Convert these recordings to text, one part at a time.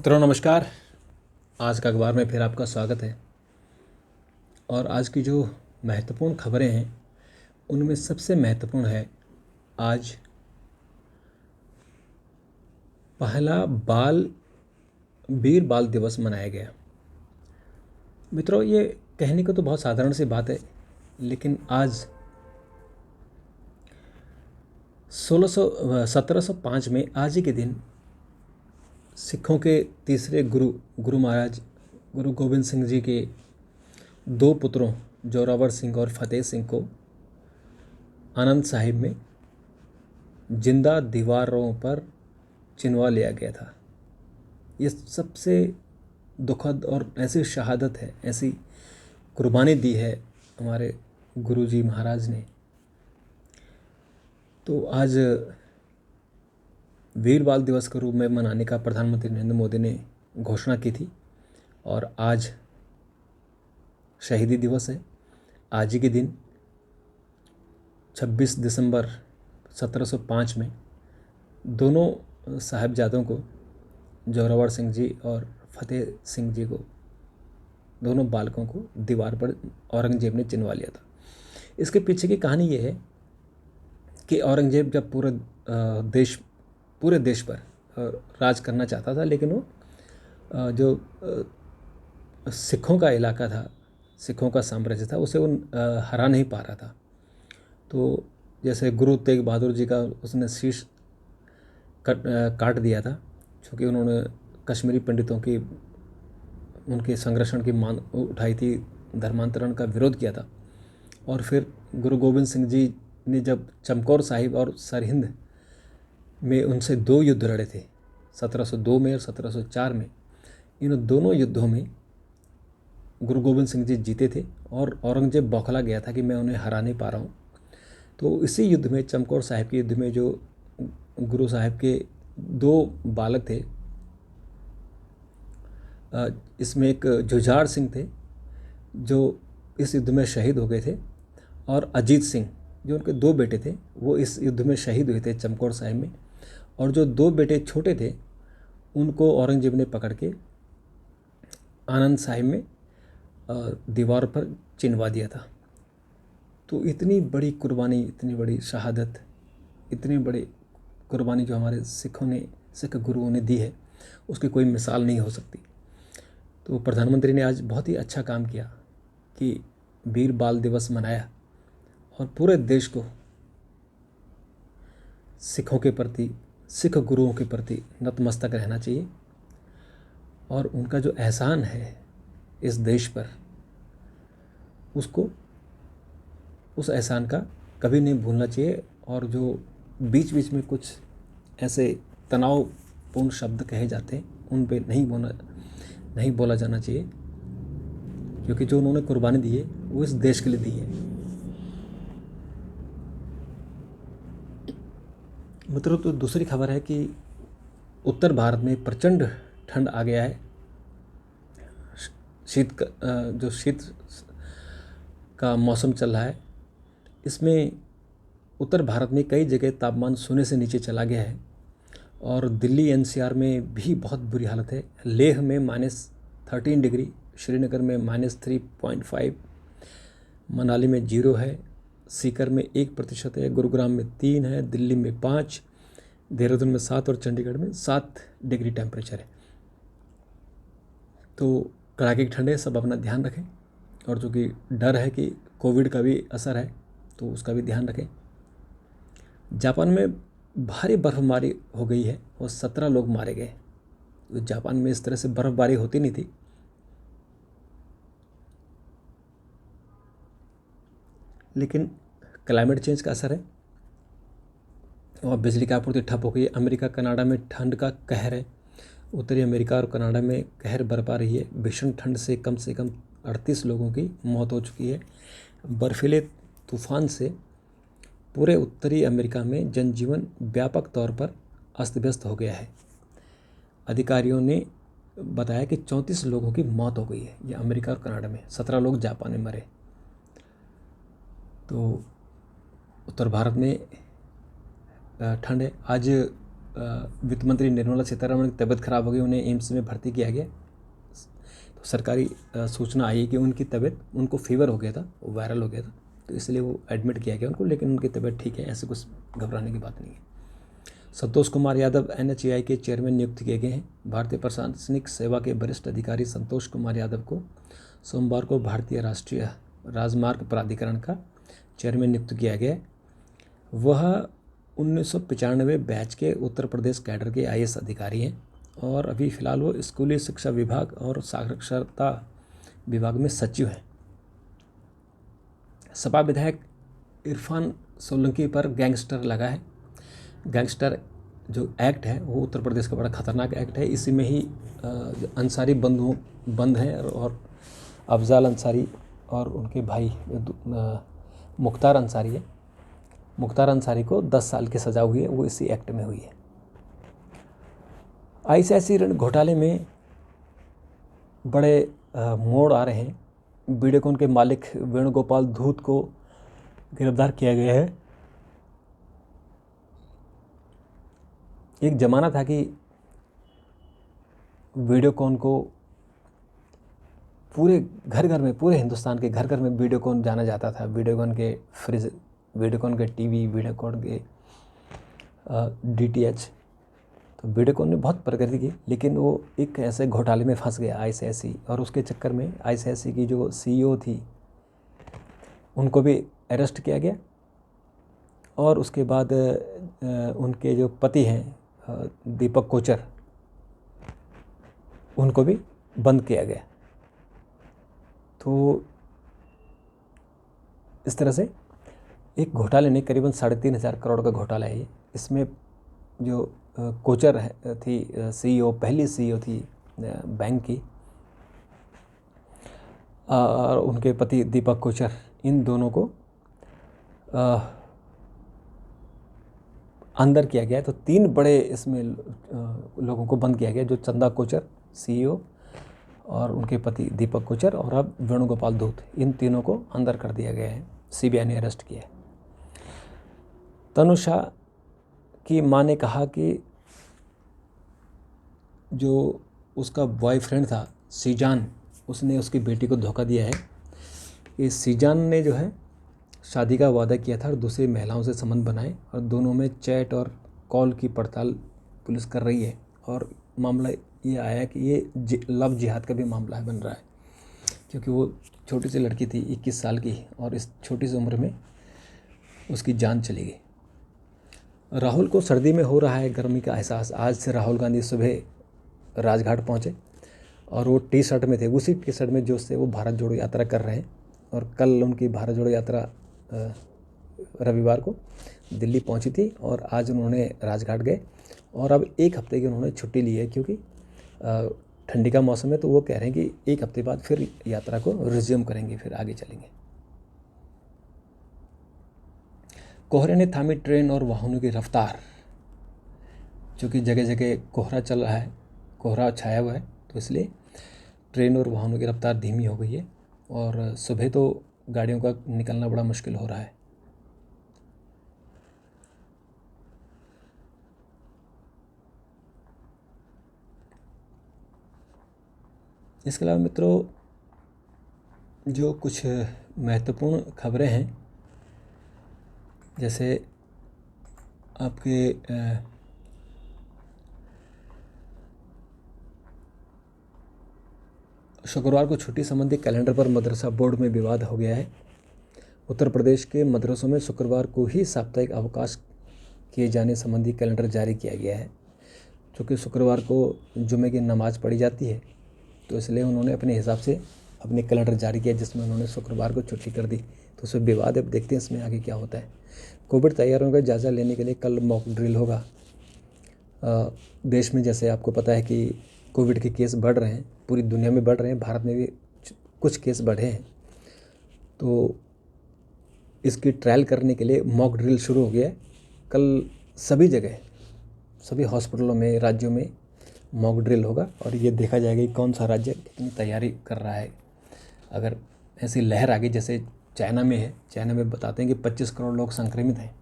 मित्रों नमस्कार। आज का अखबार में फिर आपका स्वागत है। और आज की जो महत्वपूर्ण खबरें हैं उनमें सबसे महत्वपूर्ण है आज पहला वीर बाल दिवस मनाया गया। मित्रों, ये कहने को तो बहुत साधारण सी बात है, लेकिन आज 1705 में आज ही के दिन सिखों के तीसरे गुरु महाराज गुरु गोबिंद सिंह जी के दो पुत्रों जोरावर सिंह और फतेह सिंह को आनंद साहिब में जिंदा दीवारों पर चिनवा लिया गया था। ये सबसे दुखद और ऐसी शहादत है, ऐसी कुर्बानी दी है हमारे गुरुजी महाराज ने। तो आज वीर बाल दिवस के रूप में मनाने का प्रधानमंत्री नरेंद्र मोदी ने घोषणा की थी और आज शहीदी दिवस है। आज ही के दिन 26 दिसंबर 1705 में दोनों साहिबजादों को, जोरावर सिंह जी और फतेह सिंह जी को, दोनों बालकों को दीवार पर औरंगजेब ने चिनवा लिया था। इसके पीछे की कहानी ये है कि औरंगजेब जब पूरे देश पर राज करना चाहता था, लेकिन वो जो सिखों का इलाका था, सिखों का साम्राज्य था, उसे वो हरा नहीं पा रहा था। तो जैसे गुरु तेग बहादुर जी का उसने शीश काट दिया था, क्योंकि उन्होंने कश्मीरी पंडितों की, उनके संरक्षण की मांग उठाई थी, धर्मांतरण का विरोध किया था। और फिर गुरु गोबिंद सिंह जी ने जब चमकौर साहिब और सरहिंद में उनसे दो युद्ध लड़े थे, 1702 में और 1704 में, इन दोनों युद्धों में गुरु गोबिंद सिंह जी जीते थे और औरंगजेब बौखला गया था कि मैं उन्हें हरा नहीं पा रहा हूँ। तो इसी युद्ध में, चमकौर साहिब के युद्ध में, जो गुरु साहिब के दो बालक थे, इसमें एक जुझार सिंह थे जो इस युद्ध में शहीद हो गए थे, और अजीत सिंह जो उनके दो बेटे थे वो इस युद्ध में शहीद हुए थे चमकौर साहिब में। और जो दो बेटे छोटे थे उनको औरंगजेब ने पकड़ के आनंद साहिब में दीवार पर चिनवा दिया था। तो इतनी बड़ी कुर्बानी, इतनी बड़ी शहादत, इतनी बड़ी कुर्बानी जो हमारे सिख गुरुओं ने दी है, उसकी कोई मिसाल नहीं हो सकती। तो प्रधानमंत्री ने आज बहुत ही अच्छा काम किया कि वीर बाल दिवस मनाया और पूरे देश को सिखों के प्रति, सिख गुरुओं के प्रति नतमस्तक रहना चाहिए और उनका जो एहसान है इस देश पर, उसको, उस एहसान का कभी नहीं भूलना चाहिए। और जो बीच बीच में कुछ ऐसे तनावपूर्ण शब्द कहे जाते हैं उन पे नहीं बोला जाना चाहिए, क्योंकि जो उन्होंने कुर्बानी दी है वो इस देश के लिए दी है। मित्रों, तो दूसरी खबर है कि उत्तर भारत में प्रचंड ठंड आ गया है। शीत का मौसम चल रहा है, इसमें उत्तर भारत में कई जगह तापमान शून्य से नीचे चला गया है और दिल्ली एनसीआर में भी बहुत बुरी हालत है। लेह में -13 डिग्री, श्रीनगर में -3.5, मनाली में 0 है, सीकर में 1% है, गुरुग्राम में 3 है, दिल्ली में 5, देहरादून में 7 और चंडीगढ़ में 7 डिग्री टेम्परेचर है। तो कड़ाके की ठंड है, सब अपना ध्यान रखें। और जो कि डर है कि कोविड का भी असर है, तो उसका भी ध्यान रखें। जापान में भारी बर्फबारी हो गई है और 17 लोग मारे गए। तो जापान में इस तरह से बर्फबारी होती नहीं थी। लेकिन क्लाइमेट चेंज का असर है और बिजली की आपूर्ति ठप हो गई है। अमेरिका कनाडा में ठंड का कहर है। उत्तरी अमेरिका और कनाडा में कहर बरपा रही है। भीषण ठंड से कम 38 लोगों की मौत हो चुकी है। बर्फीले तूफान से पूरे उत्तरी अमेरिका में जनजीवन व्यापक तौर पर अस्त व्यस्त हो गया है। अधिकारियों ने बताया कि 34 लोगों की मौत हो गई है। ये अमेरिका और कनाडा में, 17 लोग जापान में मरे। तो उत्तर भारत में ठंड है। आज वित्त मंत्री निर्मला सीतारमण की तबीयत खराब हो गई, उन्हें एम्स में भर्ती किया गया। तो सरकारी सूचना आई कि उनकी तबीयत, उनको फीवर हो गया था, वो वायरल हो गया था, तो इसलिए वो एडमिट किया गया उनको, लेकिन उनकी तबीयत ठीक है, ऐसे कुछ घबराने की बात नहीं है। संतोष कुमार यादव NHAI के चेयरमैन नियुक्त किए गए हैं। भारतीय प्रशासनिक सेवा के वरिष्ठ अधिकारी संतोष कुमार यादव को सोमवार को भारतीय राष्ट्रीय राजमार्ग प्राधिकरण का चेयरमैन नियुक्त किया गया। वह 1995 बैच के उत्तर प्रदेश कैडर के IAS अधिकारी हैं और अभी फ़िलहाल वो स्कूली शिक्षा विभाग और साक्षरता विभाग में सचिव हैं। सपा विधायक इरफान सोलंकी पर गैंगस्टर लगा है। गैंगस्टर जो एक्ट है वो उत्तर प्रदेश का बड़ा खतरनाक एक्ट है। इसी में ही अंसारी बंद हैं और अफजाल अंसारी और उनके भाई मुख्तार अंसारी है। मुख्तार अंसारी को 10 साल की सज़ा हुई है, वो इसी एक्ट में हुई है। ICICI ऋण घोटाले में बड़े मोड़ आ रहे हैं। वीडियोकॉन के मालिक वेणुगोपाल धूत को गिरफ्तार किया गया है। एक ज़माना था कि वीडियोकॉन को पूरे घर घर में, पूरे हिंदुस्तान के घर घर में वीडियोकॉन जाना जाता था। वीडियोकॉन के फ्रिज, वीडियोकॉन के टीवी, वीडियोकॉन के DTH। तो वीडियोकॉन ने बहुत प्रगति की, लेकिन वो एक ऐसे घोटाले में फंस गया ICICI, और उसके चक्कर में ICICI की जो CEO थी उनको भी अरेस्ट किया गया। और उसके बाद उनके जो पति हैं दीपक कोचर, उनको भी बंद किया गया। तो इस तरह से एक घोटाले ने करीबन 3,500 करोड़ का घोटाला है ये। इसमें जो कोचर थी CEO, पहली CEO थी बैंक की, और उनके पति दीपक कोचर, इन दोनों को अंदर किया गया। तो 3 बड़े इसमें लोगों को बंद किया गया, जो चंदा कोचर CEO और उनके पति दीपक कोचर और अब वेणुगोपाल धूत, इन तीनों को अंदर कर दिया गया है। CBI ने अरेस्ट किया है। तनुषा की मां ने कहा कि जो उसका बॉयफ्रेंड था सीजान, उसने उसकी बेटी को धोखा दिया है। ये सीजान ने जो है शादी का वादा किया था और दूसरी महिलाओं से संबंध बनाए, और दोनों में चैट और कॉल की पड़ताल पुलिस कर रही है। और मामला ये आया कि ये लव जिहाद का भी मामला बन रहा है, क्योंकि वो छोटी सी लड़की थी 21 साल की, और इस छोटी सी उम्र में उसकी जान चली गई। राहुल को सर्दी में हो रहा है गर्मी का एहसास। आज से राहुल गांधी सुबह राजघाट पहुँचे और वो T-शर्ट में थे, उसी T-शर्ट में जो से वो भारत जोड़ो यात्रा कर रहे हैं। और कल उनकी भारत जोड़ो यात्रा रविवार को दिल्ली पहुंची थी, और आज उन्होंने राजघाट गए, और अब 1 हफ्ते की उन्होंने छुट्टी ली है, क्योंकि ठंडी का मौसम है। तो वो कह रहे हैं कि 1 हफ्ते बाद फिर यात्रा को रिज्यूम करेंगे, फिर आगे चलेंगे। कोहरे ने थामी ट्रेन और वाहनों की रफ्तार, क्योंकि जगह जगह कोहरा चल रहा है, कोहरा छाया हुआ है, तो इसलिए ट्रेन और वाहनों की रफ्तार धीमी हो गई है, और सुबह तो गाड़ियों का निकलना बड़ा मुश्किल हो रहा है। इसके अलावा मित्रों, जो कुछ महत्वपूर्ण खबरें हैं, जैसे आपके शुक्रवार को छुट्टी संबंधी कैलेंडर पर मदरसा बोर्ड में विवाद हो गया है। उत्तर प्रदेश के मदरसों में शुक्रवार को ही साप्ताहिक अवकाश किए जाने संबंधी कैलेंडर जारी किया गया है। क्योंकि शुक्रवार को जुमे की नमाज़ पढ़ी जाती है, तो इसलिए उन्होंने अपने हिसाब से अपने कैलेंडर जारी किया, जिसमें उन्होंने शुक्रवार को छुट्टी कर दी। तो उसमें विवाद, अब देखते हैं इसमें आगे क्या होता है। कोविड तैयारियों का जायज़ा लेने के लिए कल मॉक ड्रिल होगा। देश में जैसे आपको पता है कि कोविड के केस बढ़ रहे हैं, पूरी दुनिया में बढ़ रहे हैं, भारत में भी कुछ केस बढ़े हैं, तो इसकी ट्रायल करने के लिए मॉक ड्रिल शुरू हो गया है। कल सभी जगह, सभी हॉस्पिटलों में, राज्यों में मॉक ड्रिल होगा, और ये देखा जाएगा कि कौन सा राज्य कितनी तैयारी कर रहा है। अगर ऐसी लहर आ गई जैसे चाइना में है, चाइना में बताते हैं कि 25 करोड़ लोग संक्रमित हैं,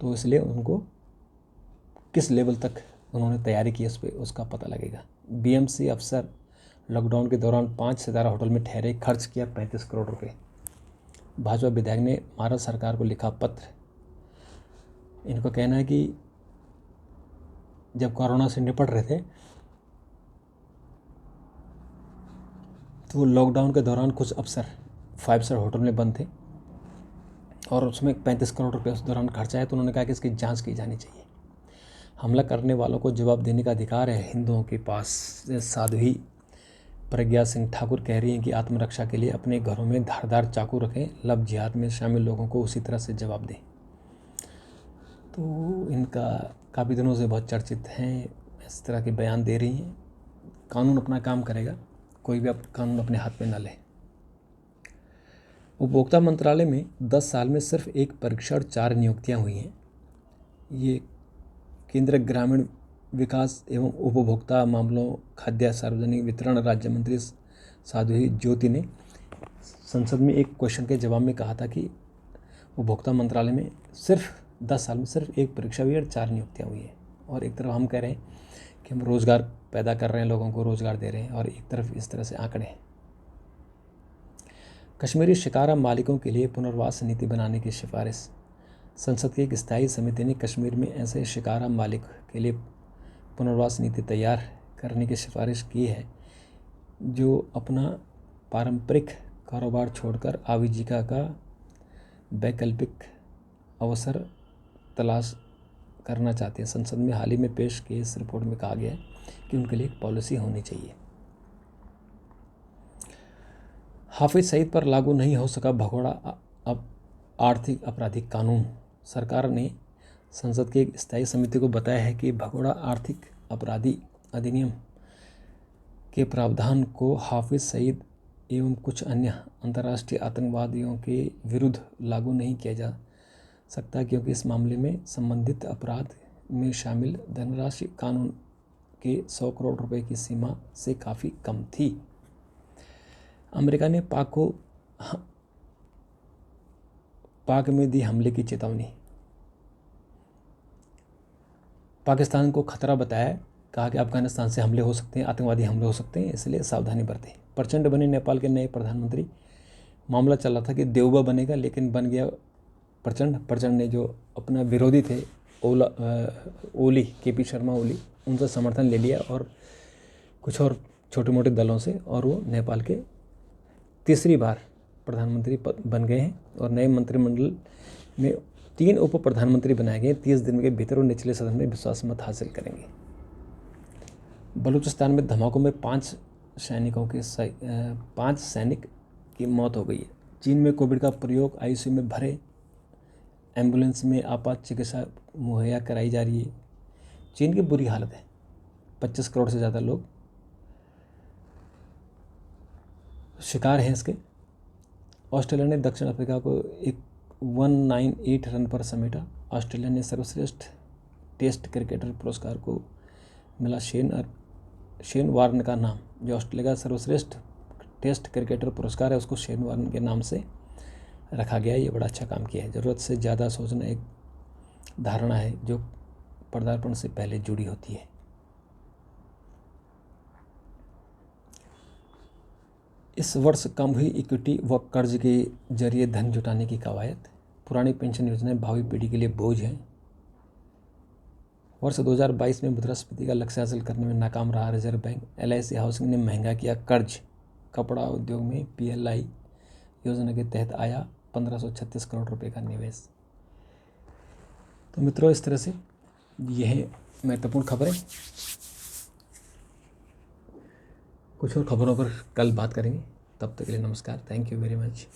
तो इसलिए उनको किस लेवल तक उन्होंने तैयारी की, उस पर उसका पता लगेगा। बीएमसी अफसर लॉकडाउन के दौरान 5 सितारा होटल में ठहरे, खर्च किया 35 करोड़ रुपए। भाजपा विधायक ने भारत सरकार को लिखा पत्र। इनको कहना है कि जब कोरोना से निपट रहे थे तो वो लॉकडाउन के दौरान कुछ अफसर 5 स्टार होटल में बंद थे और उसमें 35 करोड़ रुपए उस दौरान खर्चा है, तो उन्होंने कहा कि इसकी जांच की जानी चाहिए। हमला करने वालों को जवाब देने का अधिकार है हिंदुओं के पास। साध्वी प्रज्ञा सिंह ठाकुर कह रही हैं कि आत्मरक्षा के लिए अपने घरों में धारदार चाकू रखें, लव जिहाद में शामिल लोगों को उसी तरह से जवाब दें। तो इनका काफ़ी दिनों से बहुत चर्चित हैं, इस तरह के बयान दे रही हैं। कानून अपना काम करेगा, कोई भी अब कानून अपने हाथ में न ले। उपभोक्ता मंत्रालय में 10 साल में सिर्फ एक परीक्षा और 4 नियुक्तियां हुई हैं। ये केंद्रीय ग्रामीण विकास एवं उपभोक्ता मामलों, खाद्य सार्वजनिक वितरण राज्य मंत्री साध्वी ज्योति ने संसद में एक क्वेश्चन के जवाब में कहा था कि उपभोक्ता मंत्रालय में सिर्फ 10 साल में सिर्फ एक परीक्षा हुई और 4 नियुक्तियां हुई हैं। और एक तरफ हम कह रहे हैं कि हम रोज़गार पैदा कर रहे हैं, लोगों को रोज़गार दे रहे हैं, और एक तरफ इस तरह से आंकड़े हैं। कश्मीरी शिकारा मालिकों के लिए पुनर्वास नीति बनाने की सिफारिश। संसद की एक स्थायी समिति ने कश्मीर में ऐसे शिकारा मालिक के लिए पुनर्वास नीति तैयार करने की सिफारिश की है जो अपना पारंपरिक कारोबार छोड़कर आजीविका का वैकल्पिक अवसर तलाश करना चाहते हैं। संसद में हाल ही में पेश की इस रिपोर्ट में कहा गया है कि उनके लिए एक पॉलिसी होनी चाहिए। हाफिज सईद पर लागू नहीं हो सका भगोड़ा अब आर्थिक आपराधिक कानून। सरकार ने संसद की एक स्थायी समिति को बताया है कि भगोड़ा आर्थिक अपराधी अधिनियम के प्रावधान को हाफिज सईद एवं कुछ अन्य अंतर्राष्ट्रीय आतंकवादियों के विरुद्ध लागू नहीं किया जा सकता, क्योंकि इस मामले में संबंधित अपराध में शामिल धनराशि कानून के 100 करोड़ रुपए की सीमा से काफ़ी कम थी। अमेरिका ने पाक में दी हमले की चेतावनी। पाकिस्तान को खतरा बताया, कहा कि अफगानिस्तान से हमले हो सकते हैं, आतंकवादी हमले हो सकते हैं, इसलिए सावधानी बरतें। प्रचंड बने नेपाल के नए प्रधानमंत्री। मामला चल रहा था कि देउबा बनेगा, लेकिन बन गया प्रचंड। प्रचंड ने जो अपना विरोधी थे ओली केपी शर्मा ओली, उनसे समर्थन ले लिया और कुछ और छोटे मोटे दलों से, और वो नेपाल के तीसरी बार प्रधानमंत्री बन गए हैं। और नए मंत्रिमंडल में 3 उप प्रधानमंत्री बनाए गए। 30 दिन के भीतर वो निचले सदन में विश्वास मत हासिल करेंगे। बलूचिस्तान में धमाकों में 5 सैनिक की मौत हो गई है। चीन में कोविड का प्रयोग, आईसीयू में भरे एम्बुलेंस में आपात चिकित्सा मुहैया कराई जा रही है। चीन की बुरी हालत है, 25 करोड़ से ज़्यादा लोग शिकार हैं इसके। ऑस्ट्रेलिया ने दक्षिण अफ्रीका को एक 198 रन पर समेटा। ऑस्ट्रेलिया ने सर्वश्रेष्ठ टेस्ट क्रिकेटर पुरस्कार को मिला शेन वार्न का नाम। जो ऑस्ट्रेलिया का सर्वश्रेष्ठ टेस्ट क्रिकेटर पुरस्कार है, उसको शेन वार्न के नाम से रखा गया है। ये बड़ा अच्छा काम किया है। ज़रूरत से ज़्यादा सोचना एक धारणा है जो पदार्पण से पहले जुड़ी होती है। इस वर्ष कम हुई इक्विटी व कर्ज के जरिए धन जुटाने की कवायद। पुरानी पेंशन योजनाएं भावी पीढ़ी के लिए बोझ हैं। वर्ष 2022 में मुद्रास्फीति का लक्ष्य हासिल करने में नाकाम रहा रिजर्व बैंक। LIC हाउसिंग ने महंगा किया कर्ज। कपड़ा उद्योग में PLI योजना के तहत आया 1536 करोड़ रुपए का निवेश। तो मित्रों, इस तरह से यह महत्वपूर्ण खबरें। कुछ और खबरों पर कल बात करेंगे। तब तक के लिए नमस्कार। Thank you very much.